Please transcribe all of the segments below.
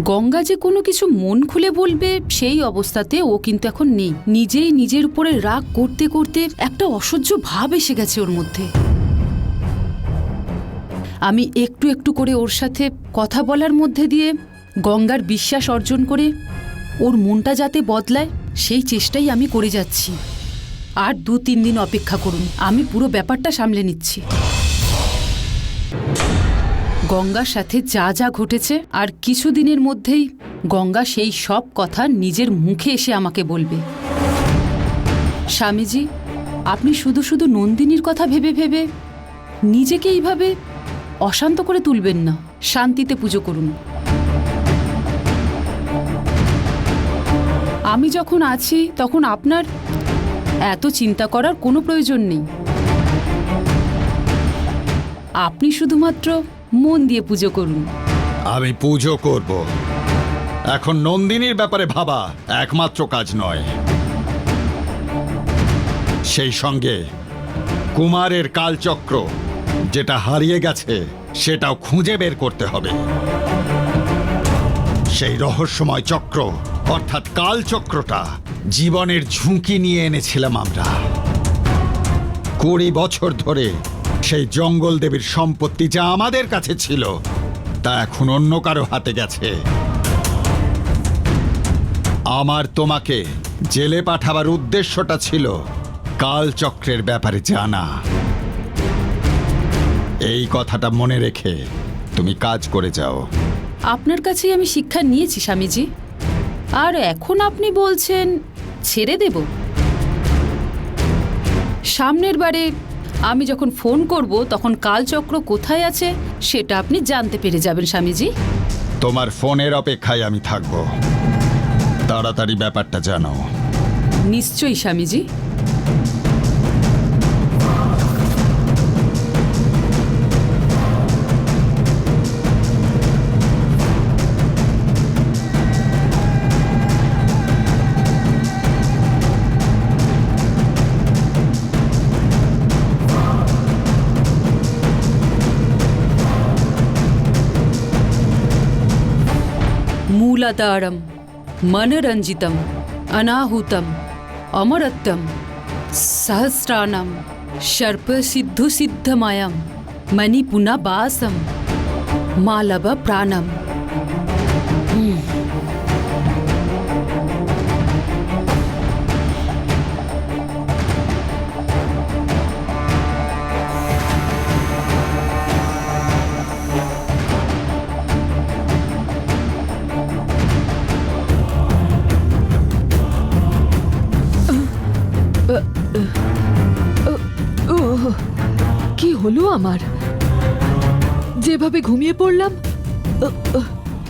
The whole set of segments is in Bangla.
গঙ্গা যে কোনো কিছু মন খুলে বলবে সেই অবস্থাতে ও কিন্তু এখন নেই। নিজেই নিজের উপরে রাগ করতে করতে একটা অসহ্য ভাব এসে গেছে ওর মধ্যে। আমি একটু একটু করে ওর সাথে কথা বলার মধ্যে দিয়ে গঙ্গার বিশ্বাস অর্জন করে ওর মনটা যাতে বদলায় সেই চেষ্টাই আমি করে যাচ্ছি। আর 2-3 দিন অপেক্ষা করুন, আমি পুরো ব্যাপারটা সামলে নিচ্ছি। গঙ্গার সাথে যা যা ঘটেছে আর কিছুদিনের মধ্যেই গঙ্গা সেই সব কথা নিজের মুখে এসে আমাকে বলবে। স্বামীজি, আপনি শুধু শুধু নন্দিনীর কথা ভেবে ভেবে নিজেকে এইভাবে অশান্ত করে তুলবেন না। শান্তিতে পুজো করুন। আমি যখন আছি তখন আপনার এত চিন্তা করার কোনো প্রয়োজন নেই। আপনি শুধুমাত্র মন দিয়ে পুজো করুন। আমি পুজো করব। এখন নন্দিনীর ব্যাপারে ভাবা একমাত্র কাজ নয়, সেই সঙ্গে কুমারের কালচক্র যেটা হারিয়ে গেছে সেটাও খুঁজে বের করতে হবে। সেই রহস্যময় চক্র অর্থাৎ কালচক্রটা জীবনের ঝুঁকি নিয়ে এনেছিলাম আমরা। 20 বছর ধরে সেই জঙ্গল দেবীর সম্পত্তি যা আমাদের কাছে ছিল তা এখন অন্য কারো হাতে গেছে। আমার তোমাকে জেলে পাঠাবার উদ্দেশ্যটা ছিল কালচক্রের ব্যাপারে জানা। এই কথাটা মনে রেখে তুমি কাজ করে যাও। আপনার কাছেই আমি শিক্ষা নিয়েছি স্বামীজি, আর এখন আপনি বলছেন ছেড়ে দেব? সামনের বারে আমি যখন ফোন করব তখন কালচক্র কোথায় আছে সেটা আপনি জানতে পেরে যাবেন স্বামীজি। তোমার ফোনের অপেক্ষায় আমি থাকব। তাড়াতাড়ি ব্যাপারটা জানো। নিশ্চয়ই স্বামীজি। मूलाधारम मनरंजितम अनाहुतम अमरत्तम सहस्रानम शर्प सिद्धु सिद्धमयम मणिपुना बासम मालव प्राणम। কি হলো আমার? যেভাবে ঘুমিয়ে পড়লাম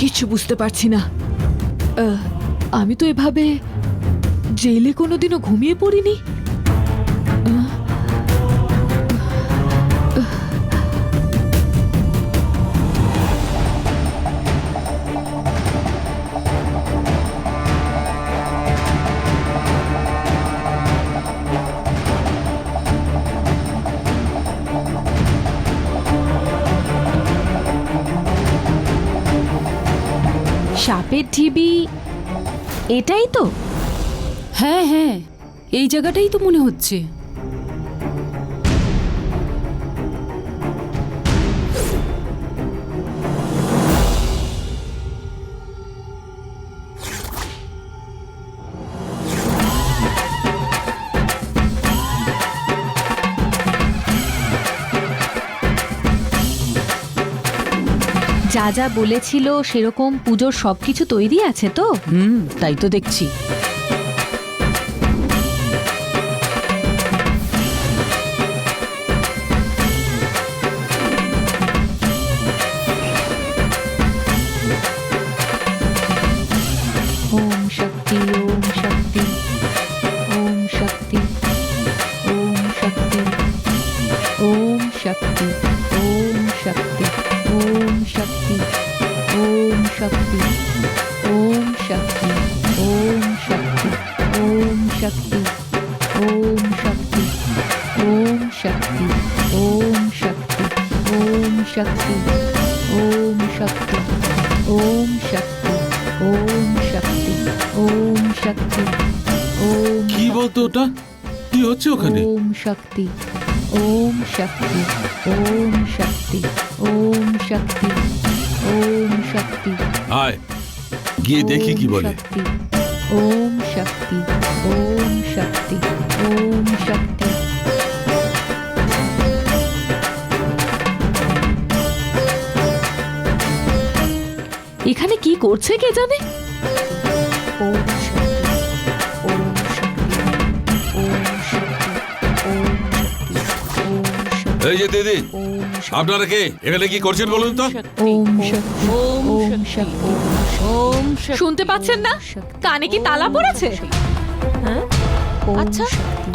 কিছু বুঝতে পারছি না। আমি তো এভাবে জেলে কোনোদিনও ঘুমিয়ে পড়িনি। সাপের ঢিবি এটাই তো? হ্যাঁ হ্যাঁ, এই জায়গাটাই তো মনে হচ্ছে। যা যা বলেছিল সেরকম পুজোর সবকিছু তৈরি আছে তো? তাই তো দেখছি। ওম শক্তি ওম শক্তি ওম শক্তি ওম শক্তি ওম শক্তি ওম শক্তি ওম শক্তি ওম শক্তি ওম শক্তি ওম শক্তি ওম শক্তি ওম শক্তি ওম শক্তি ওম শক্তি ওম শক্তি ওম শক্তি ওম শক্তি ওম শক্তি, ওম শক্তি, ওম কি বলতো ওটা? কি হচ্ছে ওখানে? ওম শক্তি, ওম শক্তি, ওম শক্তি, ওম শক্তি, ওম শক্তি। আয় গিয়ে দেখি কি বলে। ওম শক্তি, ওম শক্তি, ওম শক্তি। এখানে কি করছে কে জানে? ওম শক্তি, ওম শক্তি, ওম শক্তি, ওম শক্তি, ওম শক্তি, এই যে দিদি, ওম শক্তি, আপনারা কে এখানে কি করছেন বলুন তো? ওম শক্তি, ওম শক্তি, ওম শক্তি। শুনতে পাচ্ছেন না? কানে কি তালা পড়েছে? আচ্ছা,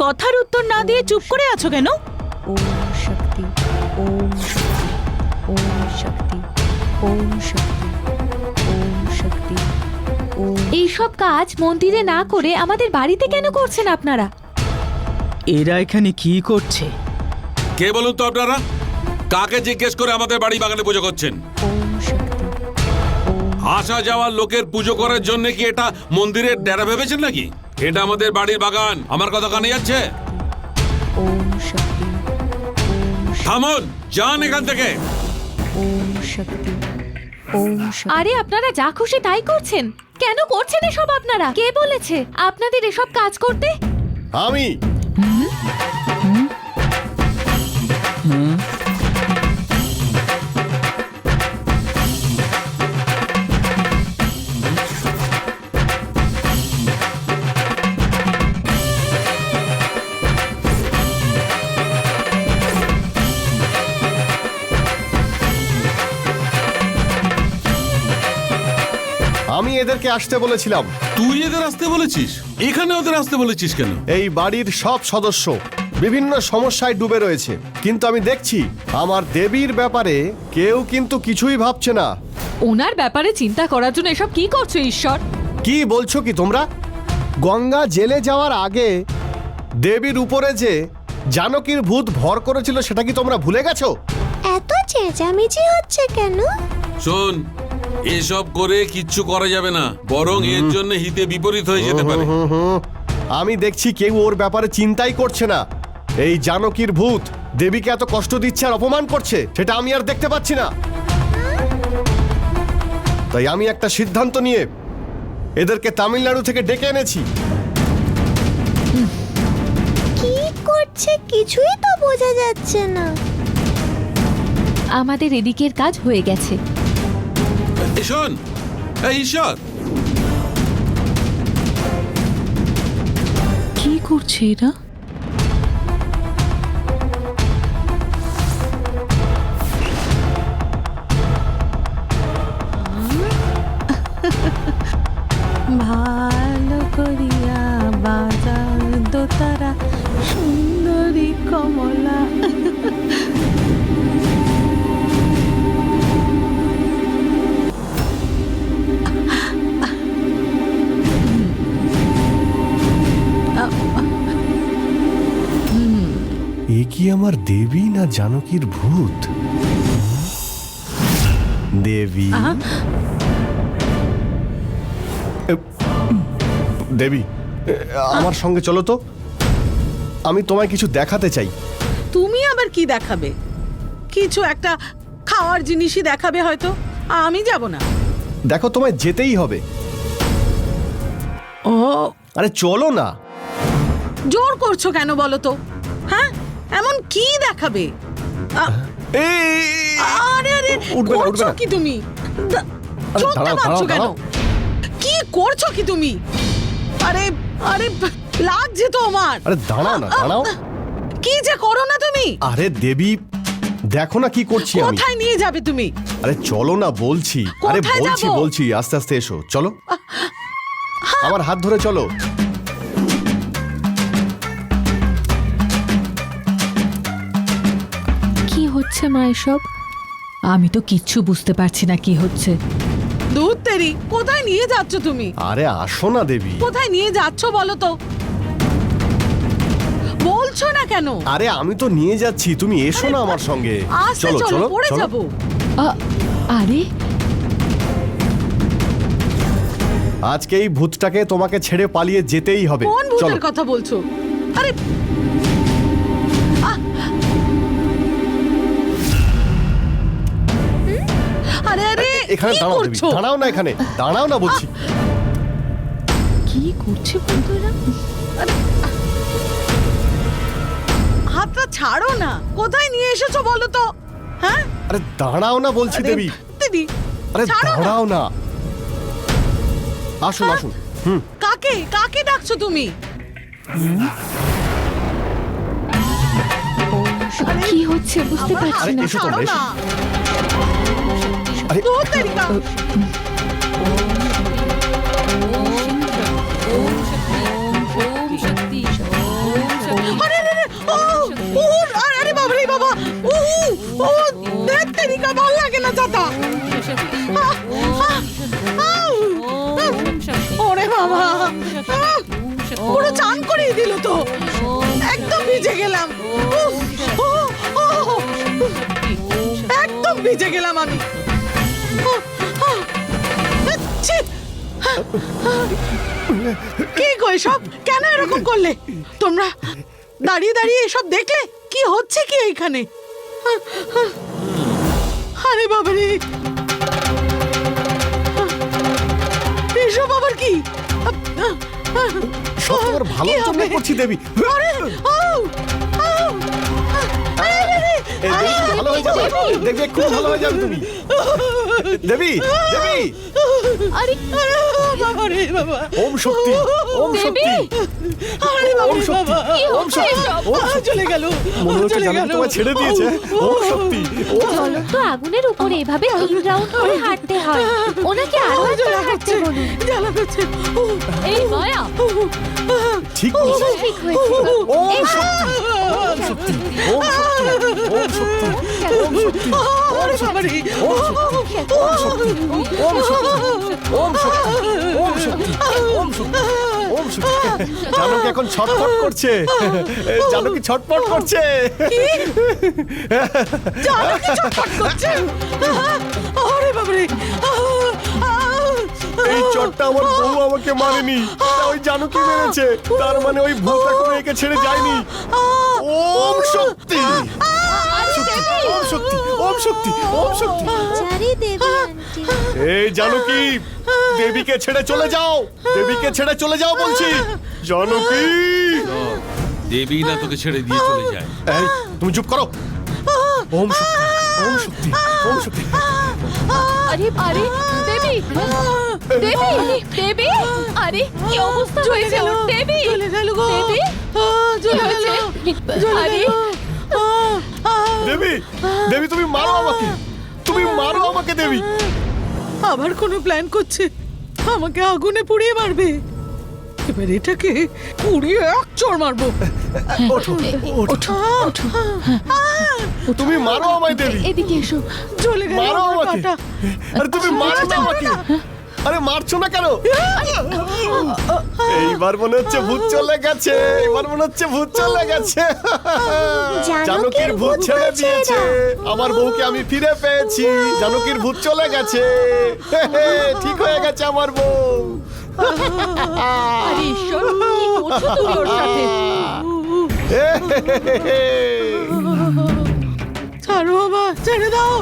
কথার উত্তর না দিয়ে চুপ করে আছো কেন? ওম শক্তি, ওম শক্তি, ওম শক্তি, ওম শক্তি, ওম শক্তি, ওম। এইসব কাজ মন্দিরে না করে আমাদের বাড়িতে কেন করছেন আপনারা? এরা এখানে কি করছে? কে বলুন তো আপনারা? কাকে জিজ্ঞেস করে আমাদের বাড়ি বাগানে পুজো করছেন? ওম শক্তি, ওম। আসা যাওয়ার লোকের পুজো করার জন্য কি এটা মন্দিরের ডেরা ভেবেছেন নাকি? এটা আমাদের বাড়ির বাগান। আমার কথা কানে যাচ্ছে? ওম শক্তি, ওম শক্তি, থামুন, যান এখান থেকে। ওম শক্তি, ওম শক্তি। আরে আপনারা যা খুশি তাই করছেন। কেন করছেন এসব আপনারা? কে বলেছে আপনাদের এসব কাজ করতে? আমি আমি এদেরকে আসতে বলেছিলাম। তুই এদের আসতে বলেছিস? এখানে ওদের আসতে বলেছিস কেন? এই বাড়ির সব সদস্য বিভিন্ন সমস্যায় ডুবে রয়েছে, কিন্তু আমি দেখছি আমার দেবীর ব্যাপারে কেউ কিন্তু কিছুই ভাবছে না। ওনার ব্যাপারে চিন্তা করার জন্য এসব কি করছো ঈশ্বর? কি বলছো কি তোমরা? গঙ্গা জেলে যাওয়ার আগে দেবীর উপরে যে জানকীর ভূত ভর করেছিল সেটা কি তোমরা ভুলে গেছো? এত চেঁচামেচি হচ্ছে কেন? শোন, এসব করে কিচ্ছু করা যাবে না, বরং এর জন্য হিতে বিপরীত হয়ে যেতে পারে। আমি দেখছি কেউ ওর ব্যাপারে চিন্তাই করছে না। এই জানকীর ভূত দেবীকে এত কষ্ট দিচ্ছে আর অপমান করছে, সেটা আমি আর দেখতে পাচ্ছি না। তাই আমি একটা সিদ্ধান্ত নিয়ে এদেরকে তামিলনাড়ু থেকে ডেকে এনেছি। কি করছে কিছুই তো বোঝা যাচ্ছে না। আমাদের এদিকের কাজ হয়ে গেছে। এই শোন, এই ঈশ্বর, কি করছে এরা? ভালো করিয়া বাজার দোতারা সুন্দরী কমলা। এ কি আমার দেবী না জানকীর ভূত? দেবী, দেবী, আমার সঙ্গে চলো তো, আমি তোমায় কিছু দেখাতে চাই। তুমি আবার কি দেখাবে? কিছু একটা খাওয়ার জিনিসই দেখাবে হয়তো। আমি যাব না। দেখো, তোমায় যেতেই হবে। ও, আরে চলো না। জোর করছো কেন বলো তো? হ্যাঁ, এমন কি দেখাবে? আরে আরে, উঠবে না, উঠবে করছো না। কি তুমি? আরে চলতে দাঁড়াও, পারছো দাঁড়াও, কেন? দাঁড়াও। কি করছো কি তুমি? আরে আরে, লাগছে তো আমার। আরে দাঁড়াও না, দাঁড়াও। কি যে করো না তুমি? আরে দেবী, দেখো না কি করছি আমি। কোথায় নিয়ে যাবে তুমি? আরে চলো না বলছি। আরে কোথায় বলছি যাবো? বলছি, আস্তে আস্তে এসো, চলো। আমার হাত ধরে চলো। কি হচ্ছে মা এসব? আমি তো কিচ্ছু বুঝতে পারছি না কি হচ্ছে। দূর তেরি, কোথায় নিয়ে যাচ্ছ তুমি? আরে আসো না দেবী। কোথায় নিয়ে যাচ্ছ বলো তো? বলছো না কেন? আরে আমি তো নিয়ে যাচ্ছি, তুমি এসো না আমার সঙ্গে। আস্তে চলো, পড়ে যাবো। আরে আজকে এই ভূতটাকে তোমাকে ছেড়ে পালিয়ে যেতেই হবে। কোন চলো ভূতের কথা বলছো? আরে আহ! আরে আরে এখানে কি দাঁড়াও দেবী, করছো? দাঁড়াও না, এখানে দাঁড়াও না বলছি। কি করছে বন্ধুরা? হাতটা ছাড়ো না, কোথায় নিয়ে এসেছো বলো তো? হ্যাঁ আরে দাঁড়াও না বলছি আরে, দেবী। দিদি আরে ছাড়ো না। দাঁড়াও না, আসুন আসুন। হুম, কাকে কাকে ডাকছো তুমি? কি হচ্ছে বুঝতে পারছি আরে না। এসো তোমরা, ছাড়ো এসো। না। আরে ধুর তেরিকা। আরে আরে, আরে, ও, ও, আরে, আরে বাবা রে বাবা, ও, ও, ধ্যাৎ তেরিকা, ভাল লাগে না যাতা। ওরে বাবা, পুরো চান করিয়ে দিল তো, একদম ভিজে গেলাম। উফ, ও, ও, একদম ভিজে গেলাম আমি। ছি! কি গো এসব, কেন এরকম করলে তোমরা? দাঁড়িয়ে দাঁড়িয়ে এসব দেখলে কি হচ্ছে কি এইখানে? আরে বাবারে, এসব আবার কি? সব তোমার ভালোর জন্য করছি দেবী। আরে, ও, ও, আরে, আরে, এই দেবী, তুমি ভালো হয়ে যাবে, দেখবে খুব ভালো হয়ে যাবে তুমি। দেবী, দেবী, আরে, আরে, ও বাবা রে বাবা, ওম শক্তি, ওম শক্তি, আরে বাবা ওম রে শক্তি, বাবা, ওম শক্তি, ওম শক্তি। চলে গেল, মনে হচ্ছে চলে জানো গেল। তোমায় ছেড়ে দিয়েছে। ওম শক্তি, ওম শক্তি। জ্বলন্ত আগুনের উপরে এভাবে 3 রাউন্ড করে হাঁটতে হয়। ওনাকে আরো একবার জ্বালা হাঁটতে করছে, বলুন। জ্বালা করছে। ও, এই মায়া, ঠিক বলছো। এবার ঠিক হয়েছে। ওম শক্তি, ওম শক্তি, ওম শক্তি, ওম শক্তি, ওম শক্তি, আরে বাবা রে, ওম শক্তি, ওম শক্তি, ওম শক্তি, ওম শক্তি, ওম শক্তি, ওম শক্তি, ওম শক্তি। জানো কি এখন ছটফট করছে? জানো কি ছটফট করছে? জানো কি চটপট করছে? আরে বাবা রে, এই চটটা আমার বউ আমাকে মারেনি, তা ওই জানো কি মেরেছে। তার মানে ওই ভূত এখনো একে ছেড়ে যায়নি। ওম শক্তি, ওম শক্তি, ওম শক্তি, ওম শক্তি। চারি দেবী আন্টি এই জানকী, দেবীকে ছেড়ে চলে যাও, দেবীকে ছেড়ে চলে যাও বলছি। জানকী, দেবী না তোকে ছেড়ে দিয়ে চলে যায়। এই তুমি চুপ করো। ওম শক্তি, ওম শক্তি, ওম শক্তি। আরে আরে দেবী, দেবী, দেবী, আরে কি অবস্থা হয়েছে ওর? দেবী, চলে গেল গো, দেবী, চলে গেল, চলে আরে গেল। দেবী, দেবী তুমি মারো আমাকে, তুমি মারো আমাকে দেবী। আবার কোনো প্ল্যান করছে, আমাকে আগুনে পুড়িয়ে মারবে। এবার এটাকে পুড়িয়ে এক চড় মারবো। ওঠো, ওঠো, তুমি মারো আমায় দেবী, এদিকে এসো। চলে গেল মারো আমার আমাকে। পাটা। আরে তুমি মারো না আমাকে। আরে মারছো না কেন? এইবার মনে হচ্ছে ভূত চলে গেছে, এবার মনে হচ্ছে ভূত চলে গেছে। জানকীর ভূত ছেড়ে দিয়েছে, আমার বউকে আমি ফিরে পেয়েছি। জানকীর ভূত চলে গেছে, ঠিক হয়ে গেছে আমার বউ। আরে ঈশ্বর, কি করছো তুমি ওর সাথে? ছাড়ো বাবা, ছেড়ে দাও।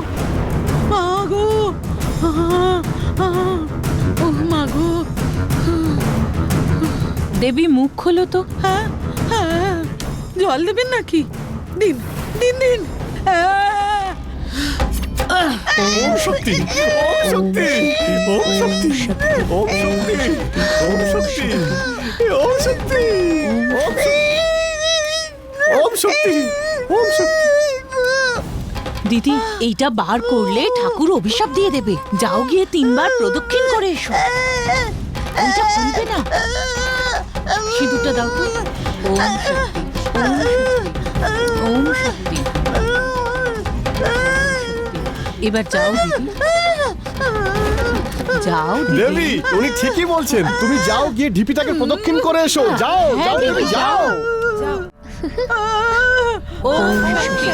মা গো, ও মা গো। দেবী মুখ খোলো তো। হ্যাঁ, হ্যাঁ, জল দেবেন নাকি? দিন, দিন, দিন। ওম শক্তি, ওম শক্তি, ওম শক্তি, ওম শক্তি, ওম শক্তি, ওম শক্তি, ওম শক্তি, ওম শক্তি। দিদি, এইটা বার করলে ঠাকুর অভিশাপ দিয়ে দেবে। যাও গিয়ে 3 বার প্রদক্ষিণ করে এসো। ওইটা খুলবে না, সিঁদুরটা দাও তো। ওম শক্তি, ওম শক্তি, ওম শক্তি। এবার যাও দিদি, যাও দেবী, উনি ঠিকই বলছেন, তুমি যাও গিয়ে ঢিপিটাকে প্রদক্ষিণ করে এসো। যাও, যাও দেবী, যাও। ওম শক্তি,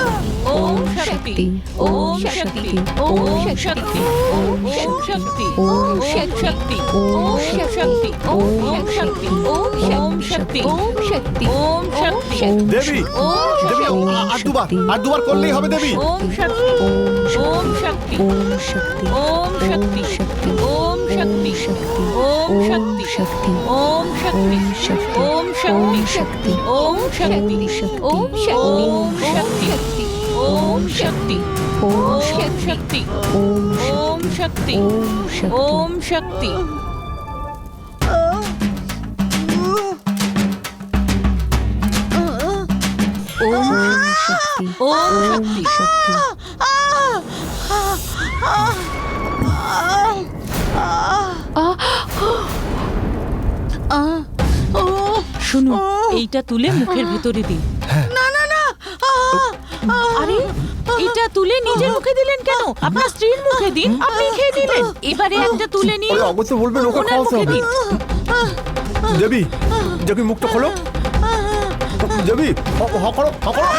ওম শক্তি ওম শক্তি ওম শক্তি ওম শক্তি ওম শক্তি ওম শক্তি ওম শক্তি ওম শক্তি ওম শক্তি ওম শক্তি দেবী দেবী আর দুবার করলেই হবে দেবী। ওম শক্তি ওম শক্তি ওম শক্তি ওম শক্তি ওম শক্তি ওম শক্তি ওম শক্তি ওম শক্তি ওম শক্তি ওম শক্তি ওম শক্তি ওম শক্তি ওম শক্তি ওম শক্তি ওম শক্তি শুনুন এইটা তুলে মুখের ভেতরে দিন। না না না আরে এটা তুলে নিজের মুখে দিলেন কেন? আপনার স্ত্রীর মুখে দিন, আপনি খেয়ে দিলেন। এবারে একটা তুলে নিন, আরে অবশ্যই বলবেন ওকে ওনার খাওয়াতে মুখে হবে। দিন। দেবী দেখি মুখটা খোলো। দেবী হকড়ো হকড়ো।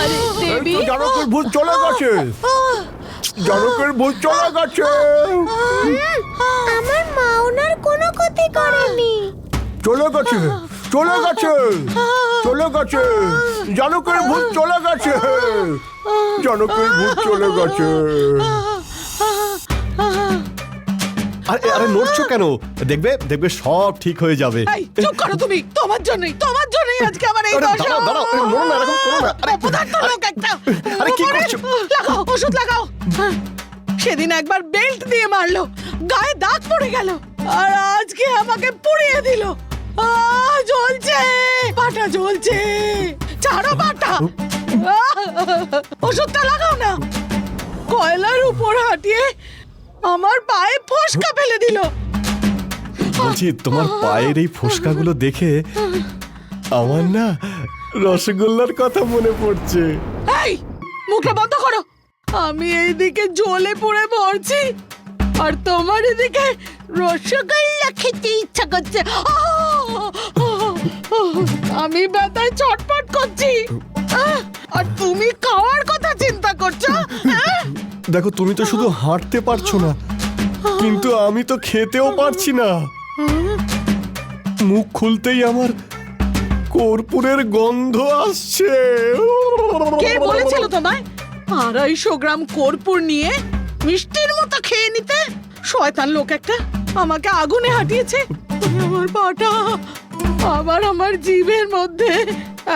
আরে দেবী জানকের ভূত চলে গেছে, জানকের ভূত চলে গেছে। আমার মা ওনার কোনো ক্ষতি করেনি। চলে গেছে চলে গেছে চলে গেছে, জানকের ভূত চলে গেছে, জানকের ভূত চলে গেছে। আরে আরে নড়ছো কেন? দেখবে দেখবে সব ঠিক হয়ে যাবে। এই চুপ করো তুমি, তোমার জন্যই আজকে আমার এই আরে দশা। দাঁড়াও দাঁড়াও, আরে নড়ো না, এরকম করো না। আরে অপদার্থ লোক একটা। আরে কি করছো? লাগাও ওষুধ লাগাও। সেদিন একবার বেল্ট দিয়ে মারলো, গায়ে দাগ পড়ে গেল, আর আজকে আমাকে পুড়িয়ে দিল। জ্বলছে, পাটা জ্বলছে, ছাড়ো পাটা। ওষুধটা লাগাও না। কয়লার উপর হাঁটিয়ে আমার পায়ে ফোসকা ফেলে দিল। বলছি তোমার পায়ের এই ফোসকাগুলো দেখে আমার না রসগোল্লার কথা মনে পড়ছে। এই মুখটা বন্ধ করো। আমি এইদিকে জ্বলে পুড়ে মরছি, আর তোমার এদিকে রসগোল্লা খেতে ইচ্ছা করছে। আমি ব্যথায় ছটফট করছি, আর তুমি খাওয়ার কথা চিন্তা করছো। দেখো তুমি তো শুধু হাঁটতে পারছো না, কিন্তু আমি তো খেতেও পারছি না। মুখ খুলতেই আমার কর্পূরের গন্ধ আসছে। কে বলেছিল তোমায় 250 গ্রাম কর্পূর নিয়ে মিষ্টির মতো খেয়ে নিতে? শয়তান লোক একটা আমাকে আগুনে হাঁটিয়েছে। আমার পাটা, আবার আমার জিভের মধ্যে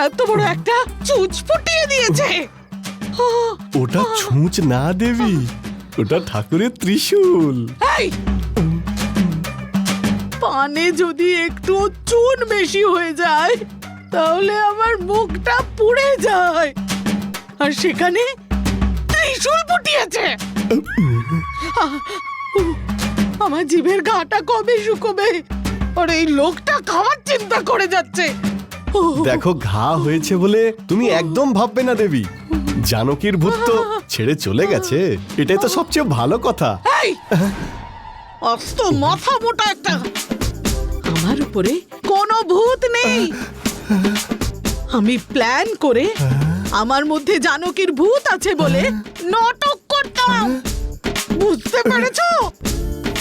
এত বড় একটা চুচ ফুটিয়ে দিয়েছে। ওটা ছুঁচ না দেবী, ওটা ঠাকুরের ত্রিশূল। এই পানে যদি একটু চুন বেশি হয়ে যায় তাহলে আমার মুখটা পুড়ে যায়, আর সেখানে ত্রিশূল ফুটিয়েছে। আমার জিভের ঘাটা কবে শুকোবে? আর এই লোকটা খাওয়ার চিন্তা করে যাচ্ছে। দেখো ঘা হয়েছে বলে তুমি একদম ভাববে না দেবী, জানকীর ভূত তো ছেড়ে চলে গেছে, এটাই তো সবচেয়ে ভালো কথা। এই অস্ত মাথা মোটা একটা, আমার উপরে কোনো ভূত নেই। আমি প্ল্যান করে আমার মধ্যে জানকীর ভূত আছে বলে নাটক করতাম, বুঝতে পেরেছো?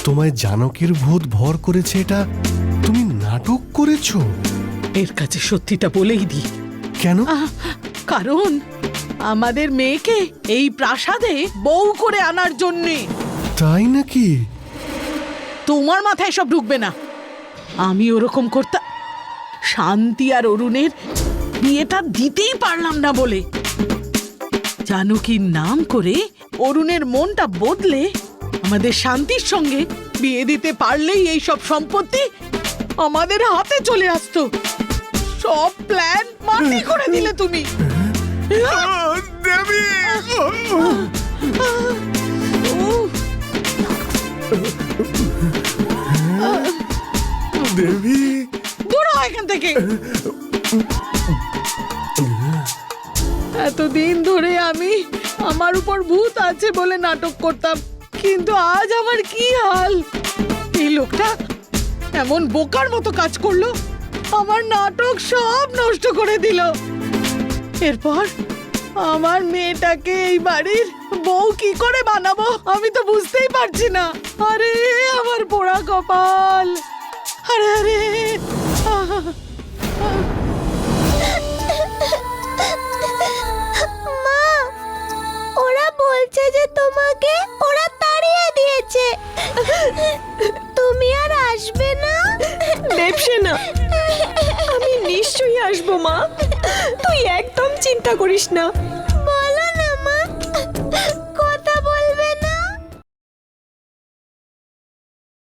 তোমায় জানকীর ভূত ভর করেছে, এটা তুমি নাটক করেছো? এর কাছে সত্যিটা বলেই দি। কেন? কারণ আমাদের মেয়েকে এই প্রাসাদে বউ করে আনার জন্যে। তাই নাকি? তোমার মাথায় সব ঢুকবে না। আমি ওরকম করতাম, শান্তি আর অরুণের বিয়েটা দিতেই পারলাম না বলে জানকীর নাম করে অরুণের মনটা বদলে আমাদের শান্তির সঙ্গে বিয়ে দিতে পারলেই এই সব সম্পত্তি আমাদের হাতে চলে আসতো। সব প্ল্যান মাটি করে দিলে তুমি। দেবী দেবী দূর হ এখান থেকে। এতদিন ধরে আমি আমার উপর ভূত আছে বলে নাটক করতাম, কিন্তু আজ আমার কি হাল! এই লোকটা এমন বোকার মতো কাজ করলো, আমার নাটক সব নষ্ট করে দিল। এরপর আমার মেয়েটাকে এই বাড়ির বউ কি করে বানাবো আমি তো বুঝতেই পারছি না। আরে আমার পোড়া কপাল! আরে আরে মা, ওরা বলছে যে তোমাকে ওরা তাড়িয়ে দিয়েছে, তুমি আর আসবে না? দেবসেনা, আমি নিশ্চয়ই আসবো মা, তুই একদম চিন্তা করিস না।